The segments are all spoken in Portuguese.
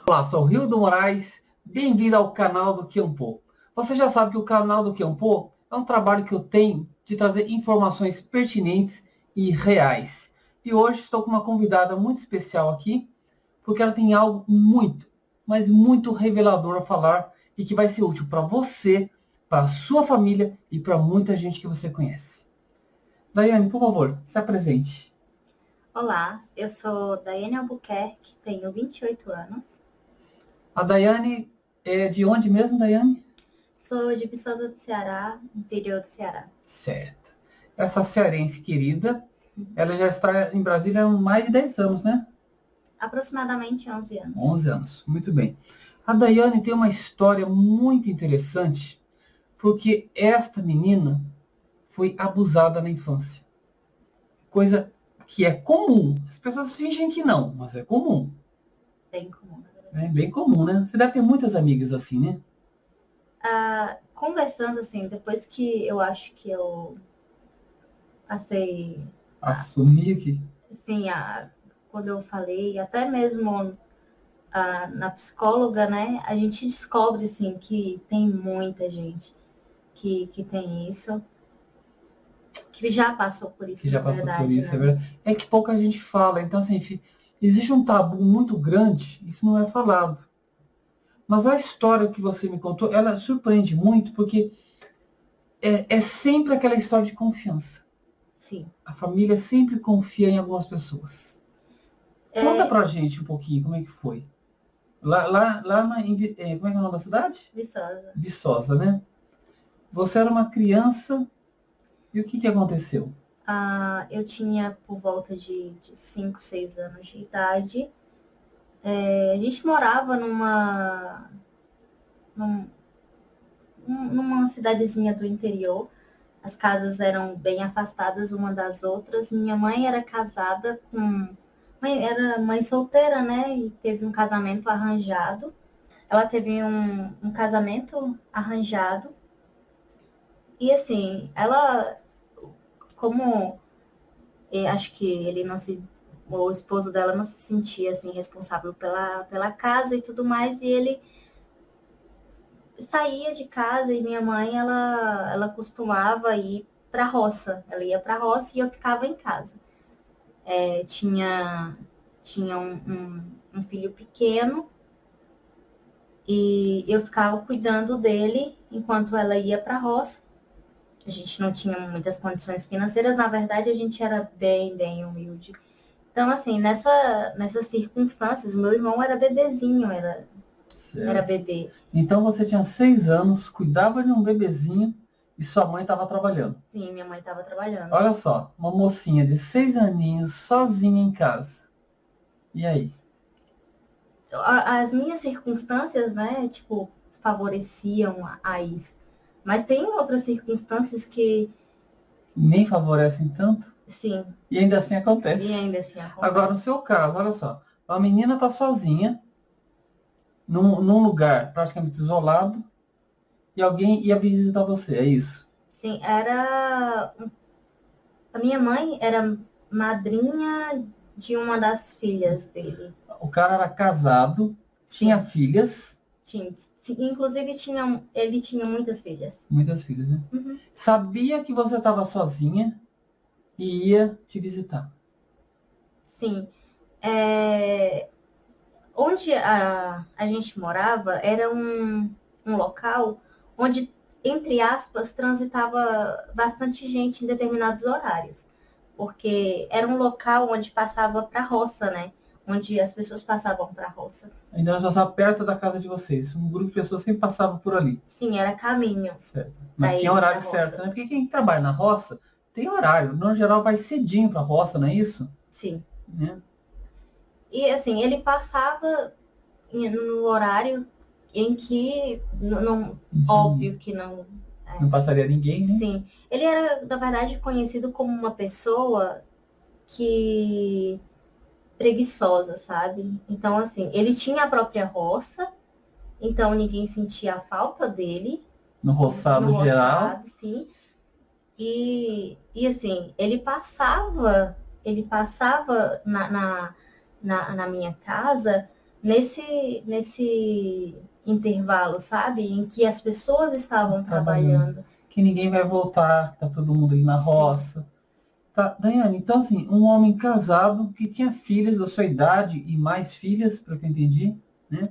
Olá, sou o Hildo Moraes, bem-vindo ao canal do Kyonpo. Você já sabe que o canal do Kyonpo é um trabalho que eu tenho de trazer informações pertinentes e reais. E hoje estou com uma convidada muito especial aqui, porque ela tem algo muito, mas muito revelador a falar e que vai ser útil para você, para a sua família e para muita gente que você conhece. Daiane, por favor, se apresente. Olá, eu sou Daiane Albuquerque, tenho 28 anos. A Daiane é de onde mesmo, Daiane? Sou de Viçosa do Ceará, interior do Ceará. Certo. Essa cearense querida, ela já está em Brasília há mais de 10 anos, né? Aproximadamente 11 anos. 11 anos, muito bem. A Daiane tem uma história muito interessante, porque esta menina foi abusada na infância. Coisa que é comum. As pessoas fingem que não, mas é comum. Bem comum, na verdade. É bem comum, né? Você deve ter muitas amigas assim, né? Conversando assim, depois que eu acho que eu passei... Assumir que... Assim, quando eu falei, até mesmo na psicóloga, né? A gente descobre, assim, que tem muita gente que tem isso, que já passou por isso, que já na passou verdade, por isso, né? é verdade. É que pouca gente fala. Então, assim, existe um tabu muito grande, isso não é falado. Mas a história que você me contou, ela surpreende muito, porque é sempre aquela história de confiança. Sim. A família sempre confia em algumas pessoas. Conta pra gente um pouquinho como é que foi. Lá como é que é o nome da cidade? Viçosa. Viçosa, né? Você era uma criança e o que aconteceu? Eu tinha por volta de 5, 6 anos de idade. A gente morava numa cidadezinha do interior. As casas eram bem afastadas uma das outras. Minha mãe era casada era mãe solteira, né? E teve um casamento arranjado. Ela teve um casamento arranjado. E assim, ela... Como acho que o esposo dela não se sentia assim responsável pela casa e tudo mais, e ele saía de casa, e minha mãe ela costumava ir para a roça. Ela ia para a roça e eu ficava em casa. Tinha um filho pequeno e eu ficava cuidando dele enquanto ela ia para a roça. A gente não tinha muitas condições financeiras, na verdade a gente era bem, bem humilde. Então, assim, nessas circunstâncias, meu irmão era bebezinho, era bebê. Então você tinha 6 anos, cuidava de um bebezinho e sua mãe estava trabalhando. Sim, minha mãe estava trabalhando. Olha só, uma mocinha de 6 aninhos, sozinha em casa. E aí? As minhas circunstâncias, né, tipo, favoreciam a isso. Mas tem outras circunstâncias que... Nem favorecem tanto? Sim. E ainda assim acontece. E ainda assim acontece. Agora, no seu caso, olha só. A menina está sozinha, num lugar praticamente isolado, e alguém ia visitar você, é isso? Sim, a minha mãe era madrinha de uma das filhas dele. O cara era casado, tinha filhas. Tinha. Inclusive, ele tinha muitas filhas. Muitas filhas, né? Uhum. Sabia que você estava sozinha e ia te visitar. Sim. Onde a gente morava era um local onde, entre aspas, transitava bastante gente em determinados horários. Porque era um local onde passava para a roça, né? Onde as pessoas passavam para a roça. Ainda nós passava perto da casa de vocês. Um grupo de pessoas sempre passava por ali. Sim, era caminho. Certo. Mas tinha horário certo, né? Porque quem trabalha na roça tem horário. No geral, vai cedinho para a roça, não é isso? Sim. Né? E assim, ele passava no horário em que, óbvio que não... Não passaria ninguém, né? Sim. Ele era, na verdade, conhecido como uma pessoa preguiçosa, sabe? Então, assim, ele tinha a própria roça, então ninguém sentia a falta dele. No roçado geral. Sim. E assim, ele passava ele passava na minha casa nesse intervalo, sabe? Em que as pessoas estavam trabalhando. Que ninguém vai voltar, que tá todo mundo aí na Sim. roça. Tá, Daiane, então assim, um homem casado que tinha filhas da sua idade e mais filhas, pelo que eu entendi, né?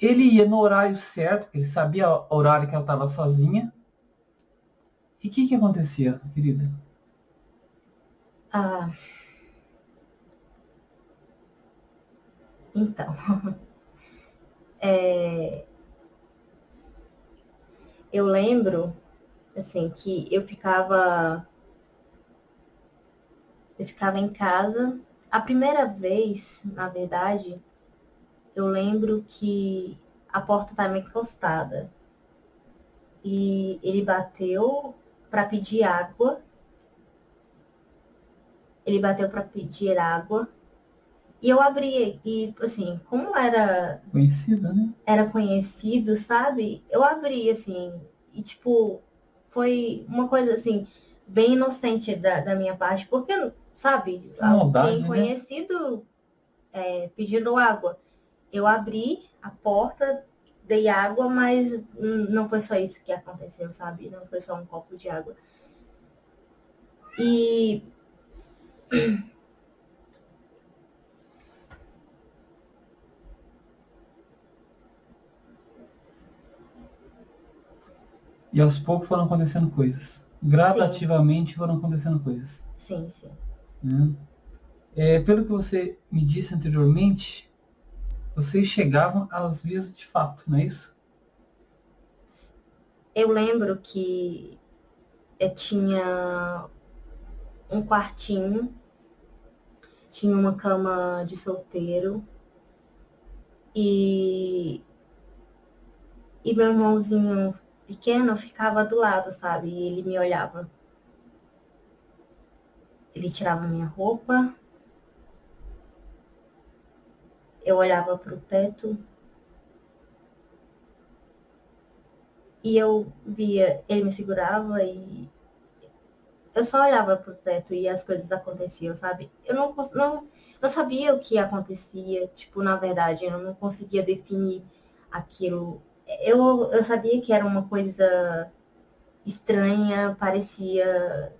Ele ia no horário certo, ele sabia o horário que ela estava sozinha. E o que acontecia, querida? Ah, então, eu lembro, assim, que eu ficava em casa. A primeira vez, na verdade, eu lembro que a porta estava encostada. E ele bateu para pedir água. Ele bateu para pedir água. E eu abri. E, assim, como Conhecida, né? era conhecido, sabe? Eu abri, assim. E, tipo, foi uma coisa, assim, bem inocente da minha parte. Porque, sabe, Maldade, alguém né? conhecido pedindo água. Eu abri a porta, dei água, mas não foi só isso que aconteceu, sabe? Não foi só um copo de água. E E aos poucos foram acontecendo coisas. Gradativamente foram acontecendo coisas. sim, sim. Né? Pelo que você me disse anteriormente, vocês chegavam às vias de fato, não é isso? Eu lembro que tinha um quartinho, tinha uma cama de solteiro e meu irmãozinho pequeno ficava do lado, sabe? E ele me olhava. Ele tirava minha roupa, eu olhava para o teto e eu via, ele me segurava e eu só olhava para o teto e as coisas aconteciam, sabe? Eu não sabia o que acontecia, tipo, na verdade, eu não conseguia definir aquilo. Eu sabia que era uma coisa estranha, parecia.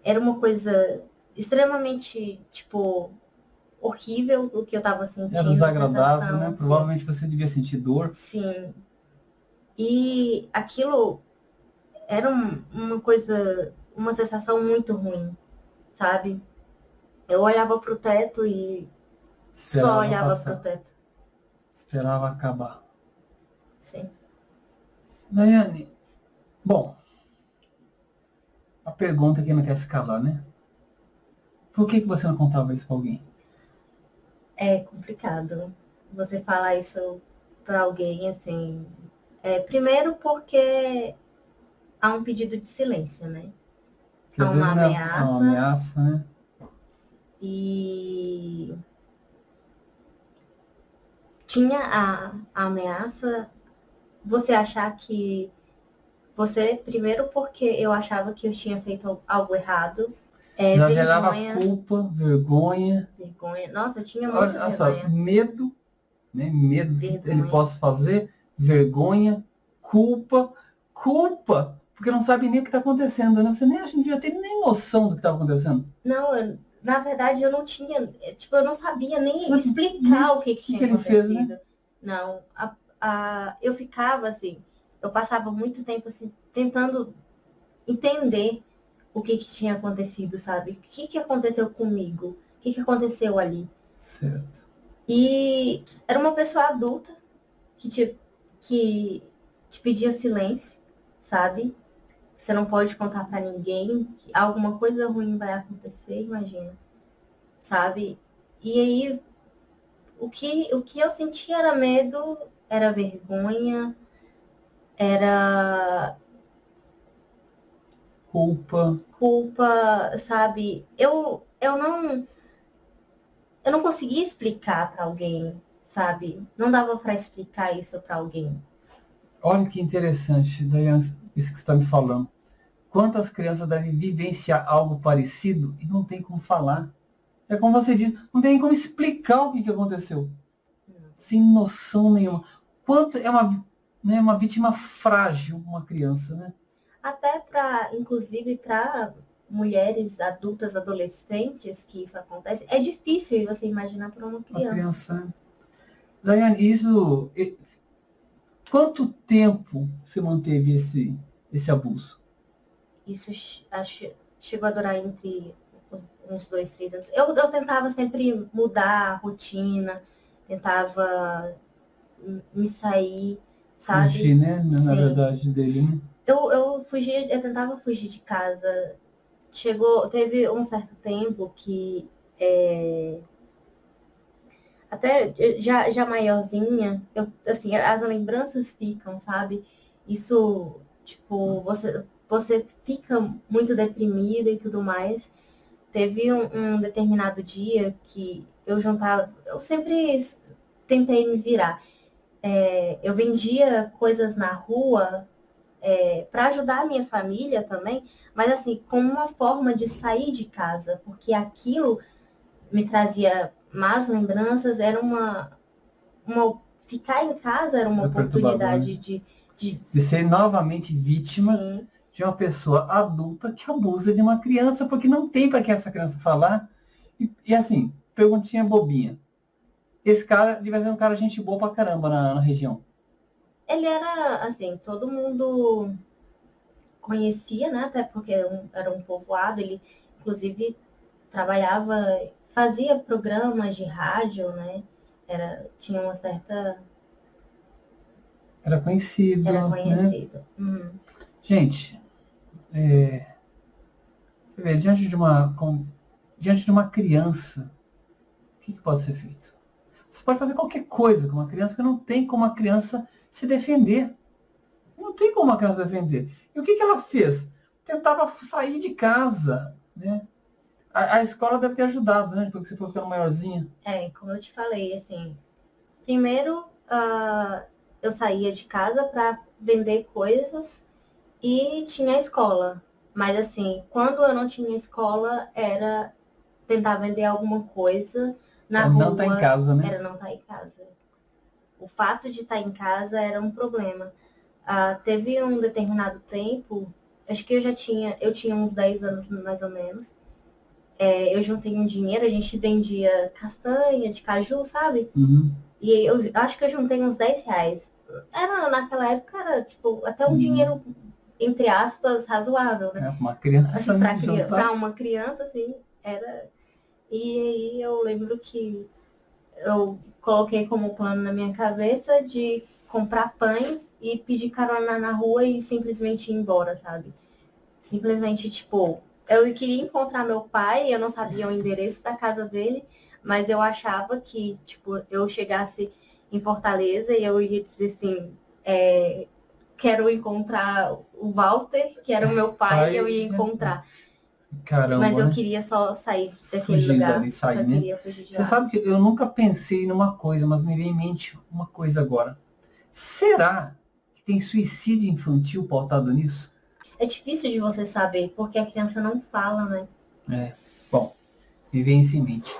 Era uma coisa extremamente, tipo, horrível o que eu tava sentindo. Era desagradável, sensação, né? assim. Provavelmente você devia sentir dor. Sim. E aquilo era uma coisa, uma sensação muito ruim, sabe? Eu olhava pro teto e só olhava pro teto. Esperava acabar. Sim. Daiane, bom, a pergunta que não quer se calar, né? Por que você não contava isso pra alguém? É complicado você falar isso pra alguém, assim. Primeiro porque há um pedido de silêncio, né? Porque Há às uma vezes é uma ameaça, né? E tinha a ameaça, você achar que você, primeiro porque eu achava que eu tinha feito algo errado, Já gerava vergonha, culpa, vergonha. Nossa, eu tinha muita Olha só, vergonha. medo, né? Medo do que Vergonha. ele possa fazer, vergonha, culpa, porque não sabe nem o que está acontecendo, né? Você nem acha, não devia ter nem noção do que estava acontecendo. Não, na verdade eu não tinha, tipo, eu não sabia nem Você- explicar o que tinha ele fez, acontecido. né? Não, eu ficava assim, eu passava muito tempo assim, tentando entender o que tinha acontecido, sabe? O que aconteceu comigo? O que aconteceu ali? Certo. E era uma pessoa adulta que te pedia silêncio, sabe? Você não pode contar pra ninguém que alguma coisa ruim vai acontecer, imagina, sabe? E aí, o que eu sentia era medo, era vergonha, era culpa, sabe? Eu não conseguia explicar para alguém, sabe? Não dava para explicar isso para alguém. Olha que interessante, Dayane, isso que você está me falando. quantas crianças devem vivenciar algo parecido e não tem como falar. É como você diz, não tem nem como explicar o que aconteceu. Sem noção nenhuma. Quanto é uma vítima frágil, uma criança, né? Até para, inclusive, para mulheres adultas, adolescentes, que isso acontece, é difícil você imaginar para uma criança. Uma criança, né? Daiane, quanto tempo você manteve esse abuso? Isso chegou a durar entre uns 2, 3 anos. Eu tentava sempre mudar a rotina, tentava me sair, sabe? Fugir, né? Na Sim. verdade, dele, né? Eu tentava fugir de casa. Teve um certo tempo que até já maiorzinha, assim, as lembranças ficam, sabe? Isso, tipo, você fica muito deprimida e tudo mais. Teve um determinado dia que eu sempre tentei me virar. Eu vendia coisas na rua para ajudar a minha família também, mas assim, como uma forma de sair de casa, porque aquilo me trazia más lembranças, era ficar em casa era uma oportunidade de ser novamente vítima. Sim. De uma pessoa adulta que abusa de uma criança, porque não tem para que essa criança falar. E assim, perguntinha bobinha. Esse cara devia ser um cara gente boa pra caramba na região. Ele era, assim, todo mundo conhecia, né? Até porque era um povoado. Ele, inclusive, fazia programas de rádio, né? Tinha uma certa... Era conhecido. Né? Gente, você vê, diante de uma criança, o que pode ser feito? Você pode fazer qualquer coisa com uma criança, porque não tem como a criança se defender. Não tem como a criança defender. E o que ela fez? Tentava sair de casa, né? A escola deve ter ajudado, né? Porque você foi ficando maiorzinha. Como eu te falei, assim, primeiro eu saía de casa para vender coisas e tinha a escola. Mas assim, quando eu não tinha escola, era tentar vender alguma coisa na rua. Não tá em casa, né? Era não estar em casa. O fato de estar em casa era um problema. Teve um determinado tempo, acho que eu tinha uns 10 anos mais ou menos. Eu juntei um dinheiro, a gente vendia castanha de caju, sabe? Uhum. E eu acho que eu juntei uns 10 reais. Naquela época, era tipo, até um dinheiro, entre aspas, razoável, né? Uma criança. Assim, pra uma criança, assim, era... E aí eu lembro que eu coloquei como plano na minha cabeça de comprar pães e pedir carona na rua e simplesmente ir embora, sabe? Simplesmente, tipo, eu queria encontrar meu pai, eu não sabia o endereço da casa dele, mas eu achava que, tipo, eu chegasse em Fortaleza e eu ia dizer assim, quero encontrar o Walter, que era o meu pai, eu ia encontrar. Caramba, mas eu queria só sair daquele lugar. Dali, sair, só queria fugir de lá. Você sabe que eu nunca pensei numa coisa, mas me vem em mente uma coisa agora. Será que tem suicídio infantil pautado nisso? É difícil de você saber, porque a criança não fala, né? Bom, me vem isso em mente.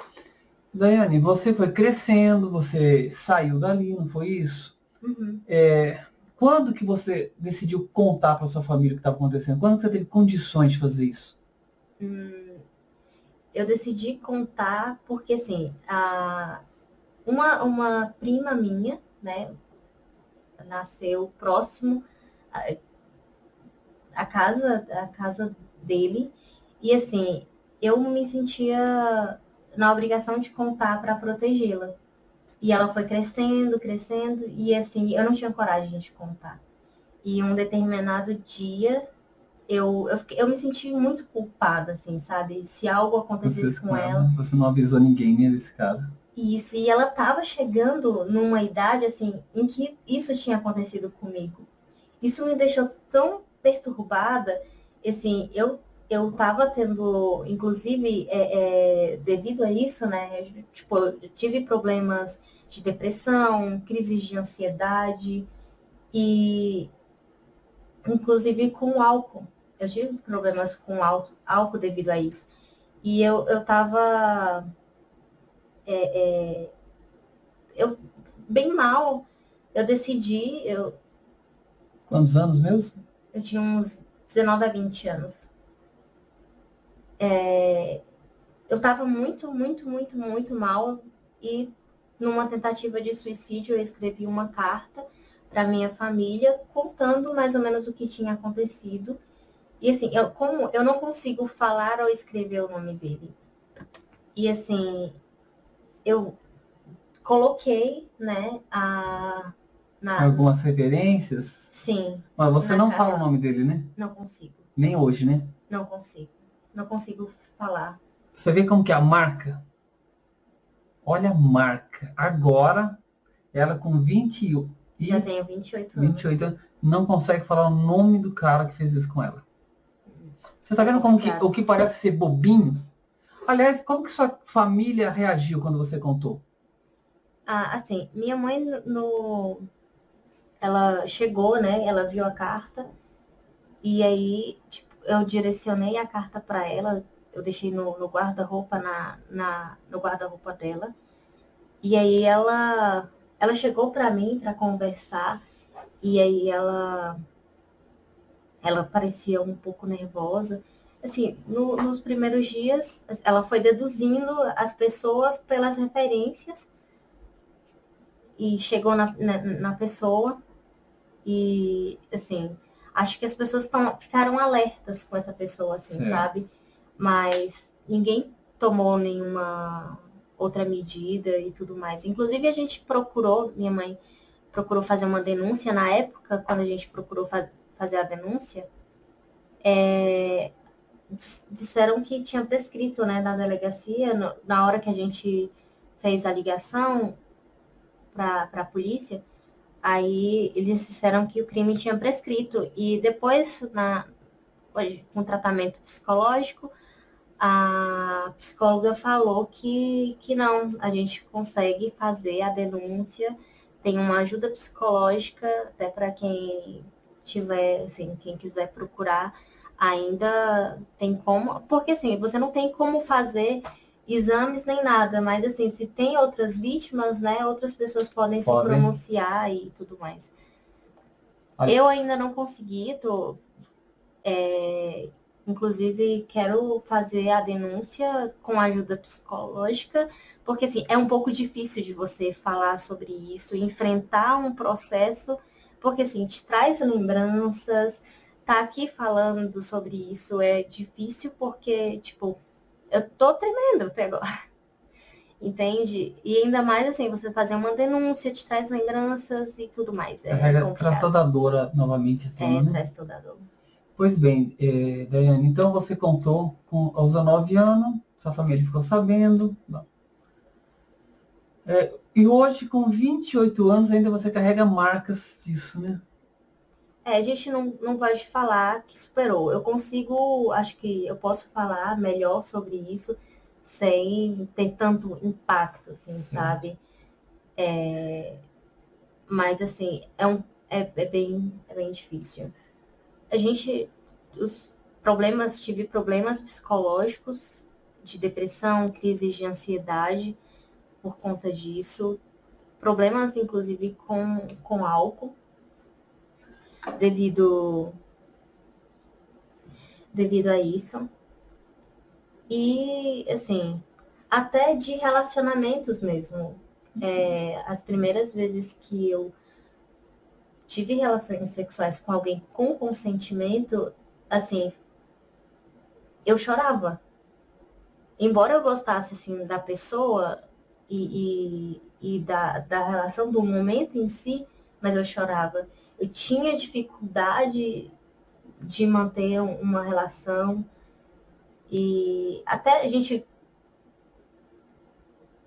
Daiane, você foi crescendo, você saiu dali, não foi isso? Uhum. Quando que você decidiu contar para sua família o que estava acontecendo? Quando que você teve condições de fazer isso? Eu decidi contar porque, assim, uma prima minha, né, nasceu próximo à casa dele, e, assim, eu me sentia na obrigação de contar para protegê-la. E ela foi crescendo, e, assim, eu não tinha coragem de contar. E um determinado dia... Eu me senti muito culpada, assim, sabe? Se algo acontecesse com ela. Você não avisou ninguém, né, desse cara? Isso, e ela estava chegando numa idade, assim, em que isso tinha acontecido comigo. Isso me deixou tão perturbada, assim, eu estava tendo, inclusive, devido a isso, né, tipo, eu tive problemas de depressão, crises de ansiedade, e inclusive com álcool. Eu tive problemas com álcool devido a isso. E eu tava bem mal. Eu decidi, Quantos anos mesmo? eu tinha uns 19 a 20 anos. Eu estava muito, muito, muito, muito mal e numa tentativa de suicídio eu escrevi uma carta para minha família contando mais ou menos o que tinha acontecido. E assim, como eu não consigo falar ou escrever o nome dele. E assim, eu coloquei, né, Algumas referências? Sim. Mas você não fala o carta. nome dele, né? Não consigo. Nem hoje, né? Não consigo. Não consigo falar. Você vê como que é a marca? Olha a marca. Agora, ela com 21 Já tenho 28 anos, não consegue falar o nome do cara que fez isso com ela. Você tá vendo como que o que parece ser bobinho? Aliás, como que sua família reagiu quando você contou? Assim, minha mãe ela chegou, né? Ela viu a carta e aí tipo, eu direcionei a carta para ela. Eu deixei no guarda-roupa no guarda-roupa dela. E aí ela chegou para mim para conversar e aí ela parecia um pouco nervosa. Assim, nos primeiros dias, ela foi deduzindo as pessoas pelas referências e chegou na pessoa e, assim, acho que as pessoas ficaram alertas com essa pessoa, assim, certo. Sabe? Mas ninguém tomou nenhuma outra medida e tudo mais. Inclusive, a gente minha mãe procurou fazer uma denúncia na época, quando a gente procurou fazer a denúncia, disseram que tinha prescrito, né, na delegacia, na hora que a gente fez a ligação para a polícia, aí eles disseram que o crime tinha prescrito. E depois, com tratamento psicológico, a psicóloga falou que não, a gente consegue fazer a denúncia, tem uma ajuda psicológica, até para quem tiver, assim, quem quiser procurar, ainda tem como, porque assim, você não tem como fazer exames nem nada, mas assim, se tem outras vítimas, né, outras pessoas podem se pronunciar e tudo mais. Eu ainda não consegui, inclusive quero fazer a denúncia com ajuda psicológica, porque assim, é um pouco difícil de você falar sobre isso, enfrentar um processo, porque assim, te traz lembranças, tá aqui falando sobre isso é difícil porque, tipo, eu tô tremendo até agora. Entende? E ainda mais assim, você fazer uma denúncia, te traz lembranças e tudo mais. Traz toda a dor novamente. Né? Traz toda a dor. Pois bem, Daiane, então você contou aos 19 anos, sua família ficou sabendo. E hoje, com 28 anos, ainda você carrega marcas disso, né? A gente não pode falar que superou. Eu consigo, acho que eu posso falar melhor sobre isso sem ter tanto impacto, assim, sim, sabe? Mas, assim, é bem difícil. Tive problemas psicológicos, de depressão, crises de ansiedade por conta disso. Problemas, inclusive, com álcool. Devido a isso. E, assim, até de relacionamentos mesmo. As primeiras vezes que eu tive relações sexuais com alguém com consentimento, assim, eu chorava. Embora eu gostasse, assim, da pessoa e da relação, do momento em si, mas eu chorava. Eu tinha dificuldade de manter uma relação e até a gente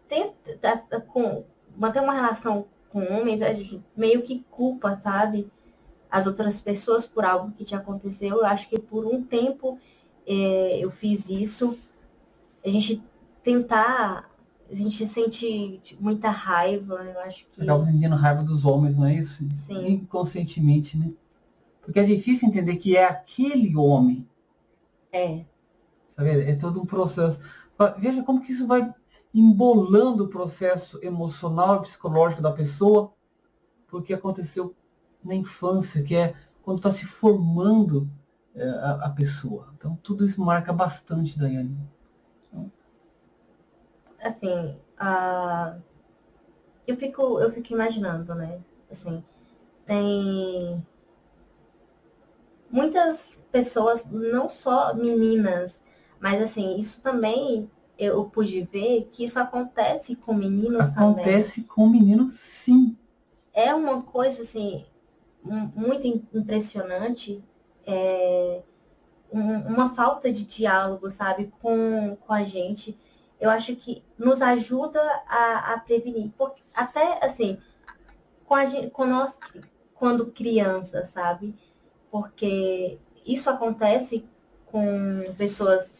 tenta manter uma relação com homens, a gente meio que culpa, sabe, as outras pessoas por algo que te aconteceu. Eu acho que por um tempo eu fiz isso. A gente sente muita raiva, eu acho que... Acaba sentindo raiva dos homens, não é isso? Sim. Inconscientemente, né? Porque é difícil entender que é aquele homem. É. Sabe? É todo um processo. Veja como que isso vai embolando o processo emocional e psicológico da pessoa, porque aconteceu na infância, que é quando está se formando a pessoa. Então, tudo isso marca bastante, Daiane. Assim, eu fico imaginando, né? Assim, tem muitas pessoas, não só meninas, mas assim, isso também eu pude ver que isso acontece com meninos também. Acontece com menino, sim. É uma coisa assim muito impressionante, uma falta de diálogo, sabe, com a gente. Eu acho que nos ajuda a prevenir, porque até assim, com nós quando criança, sabe? Porque isso acontece com pessoas,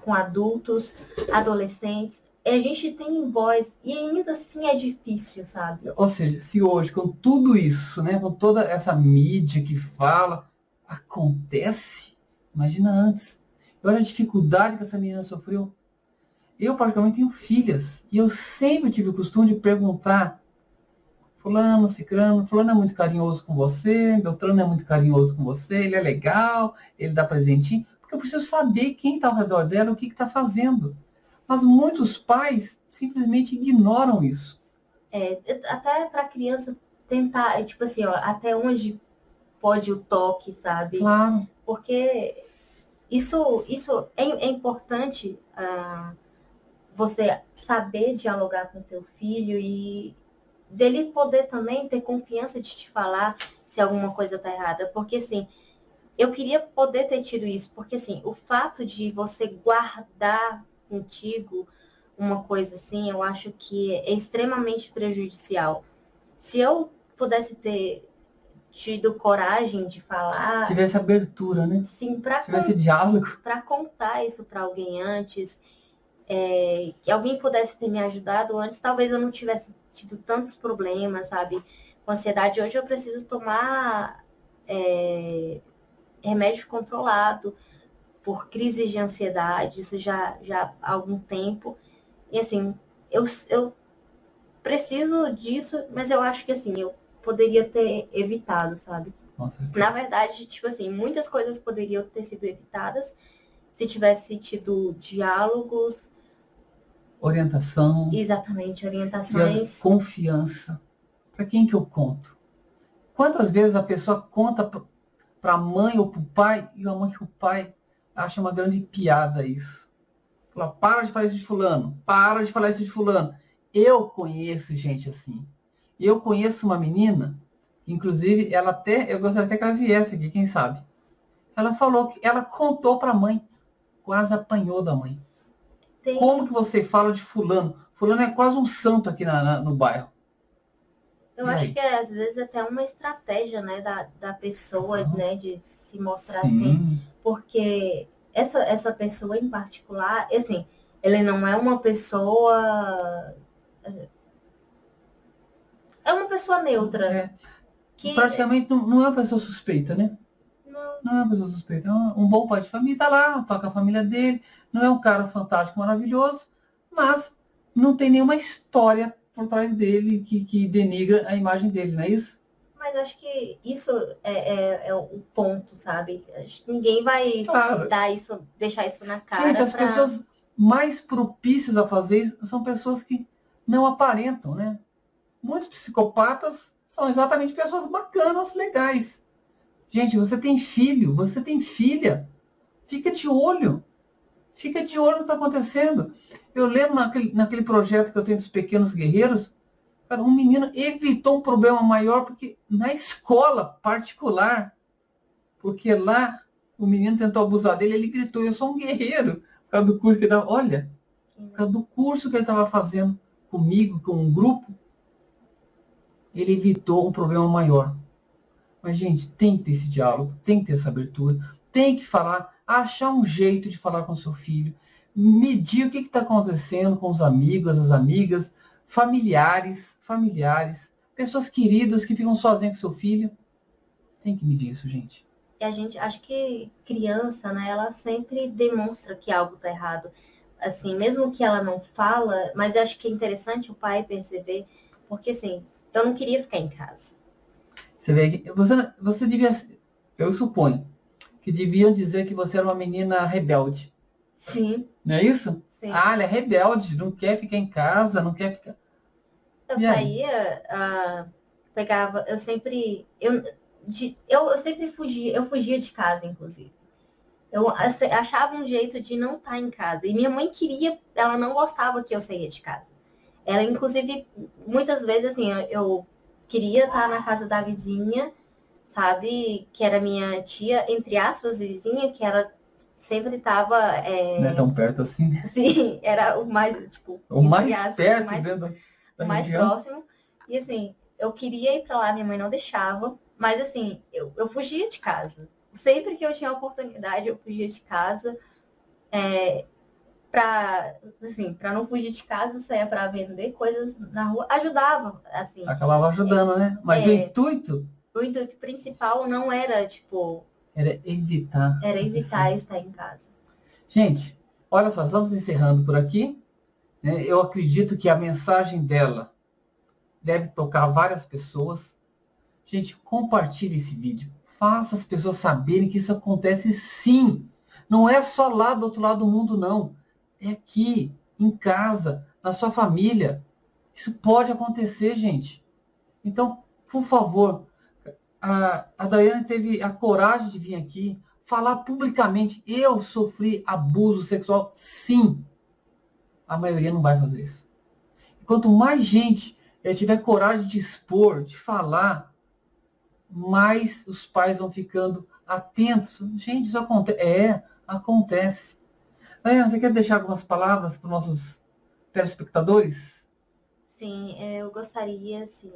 com adultos, adolescentes. E a gente tem voz e ainda assim é difícil, sabe? Ou seja, se hoje, com tudo isso, né, com toda essa mídia que fala, acontece, imagina antes. Olha a dificuldade que essa menina sofreu. Eu, particularmente, tenho filhas. E eu sempre tive o costume de perguntar: fulano, cicrano, fulano é muito carinhoso com você, Beltrano é muito carinhoso com você, ele é legal, ele dá presentinho. Porque eu preciso saber quem está ao redor dela, o que está fazendo. Mas muitos pais simplesmente ignoram isso. Até para a criança tentar, tipo assim, ó, até onde pode o toque, sabe? Claro. Porque isso é importante, você saber dialogar com teu filho e dele poder também ter confiança de te falar se alguma coisa tá errada. Porque, assim, eu queria poder ter tido isso. Porque, assim, o fato de você guardar contigo uma coisa assim, eu acho que é extremamente prejudicial. Se eu pudesse ter tido coragem de falar... Tivesse abertura, né? Sim, tivesse diálogo. Para contar isso para alguém antes, que alguém pudesse ter me ajudado antes, talvez eu não tivesse tido tantos problemas, sabe? Com ansiedade, hoje eu preciso tomar remédio controlado por crises de ansiedade, isso já há algum tempo. E assim, eu preciso disso, mas eu acho que assim, eu poderia ter evitado, sabe? Na verdade, tipo assim, muitas coisas poderiam ter sido evitadas se tivesse tido diálogos. Orientação. Exatamente, orientações. Confiança. Para quem que eu conto? Quantas vezes a pessoa conta para a mãe ou para o pai, e a mãe e o pai acham uma grande piada isso. Fala, para de falar isso de fulano, para de falar isso de fulano. Eu conheço gente assim. Eu conheço uma menina, inclusive, eu gostaria até que ela viesse aqui, quem sabe. Ela falou que ela contou para a mãe, quase apanhou da mãe. Como que você fala de fulano? Fulano é quase um santo aqui no bairro. Eu acho que às vezes até uma estratégia, né, da pessoa, né, de se mostrar assim, porque essa pessoa em particular, assim, ele não é uma pessoa, é uma pessoa neutra. Que praticamente não é uma pessoa suspeita, né? Não é uma pessoa suspeita. É um bom pai de família, tá lá, toca a família dele, não é um cara fantástico, maravilhoso, mas não tem nenhuma história por trás dele que denigra a imagem dele, não é isso? Mas acho que isso é o ponto, sabe? Acho que ninguém vai deixar isso na cara. Gente, as pessoas mais propícias a fazer isso são pessoas que não aparentam, né? Muitos psicopatas são exatamente pessoas bacanas, legais. Gente, você tem filho, você tem filha. Fica de olho. Fica de olho no que está acontecendo. Eu lembro naquele projeto que eu tenho dos Pequenos Guerreiros, cara, um menino evitou um problema maior porque na escola particular, porque lá o menino tentou abusar dele, ele gritou, eu sou um guerreiro, por causa do curso que ele estava, olha, por causa do curso que ele estava fazendo comigo, com um grupo, ele evitou um problema maior. Mas, gente, tem que ter esse diálogo, tem que ter essa abertura, tem que falar, achar um jeito de falar com seu filho, medir o que está acontecendo com os amigos, as amigas, familiares, pessoas queridas que ficam sozinhas com seu filho. Tem que medir isso, gente. a gente, acho que criança, né, ela sempre demonstra que algo tá errado. Assim, mesmo que ela não fala, mas eu acho que é interessante o pai perceber, porque assim, eu não queria ficar em casa. Você vê que você devia, eu suponho, que deviam dizer que você era uma menina rebelde. Sim, Não é isso? sim. Ah, ela é rebelde, não quer ficar em casa, não quer ficar. Eu E aí? saía, pegava, eu sempre fugia, eu fugia de casa, inclusive. Eu achava um jeito de não estar em casa. E minha mãe queria, ela não gostava que eu saía de casa. Ela, inclusive, muitas vezes, assim, eu queria estar na casa da vizinha, sabe? Que era minha tia, entre aspas, vizinha, que ela sempre estava. Não é tão perto assim, né? Assim, era o mais, tipo, O entre mais aspas, perto dentro da o mais região. próximo. E assim, eu queria ir para lá, minha mãe não deixava, mas assim, eu fugia de casa. Sempre que eu tinha oportunidade, eu fugia de casa. Para não fugir de casa, saía para vender coisas na rua, ajudava, assim. Acabava ajudando, né? Mas O intuito principal não era, tipo, era evitar. era evitar estar em casa. Gente, olha só, estamos encerrando por aqui, né? Eu acredito que a mensagem dela deve tocar várias pessoas. Gente, compartilhe esse vídeo. Faça as pessoas saberem que isso acontece sim. Não é só lá do outro lado do mundo, não. É aqui, em casa, na sua família. Isso pode acontecer, gente. Então, por favor, a Daiane teve a coragem de vir aqui falar publicamente. Eu sofri abuso sexual, sim. A maioria não vai fazer isso. E quanto mais gente tiver coragem de expor, de falar, mais os pais vão ficando atentos. Gente, isso acontece. Acontece. Daiane, você quer deixar algumas palavras para os nossos telespectadores? Sim, eu gostaria, assim,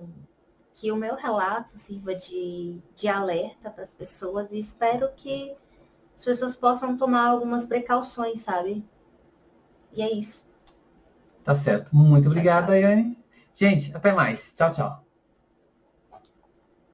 que o meu relato sirva de alerta para as pessoas e espero que as pessoas possam tomar algumas precauções, sabe? E é isso. Tá certo. Muito Tchau, obrigado, tchau. Daiane. Gente, até mais. Tchau, tchau.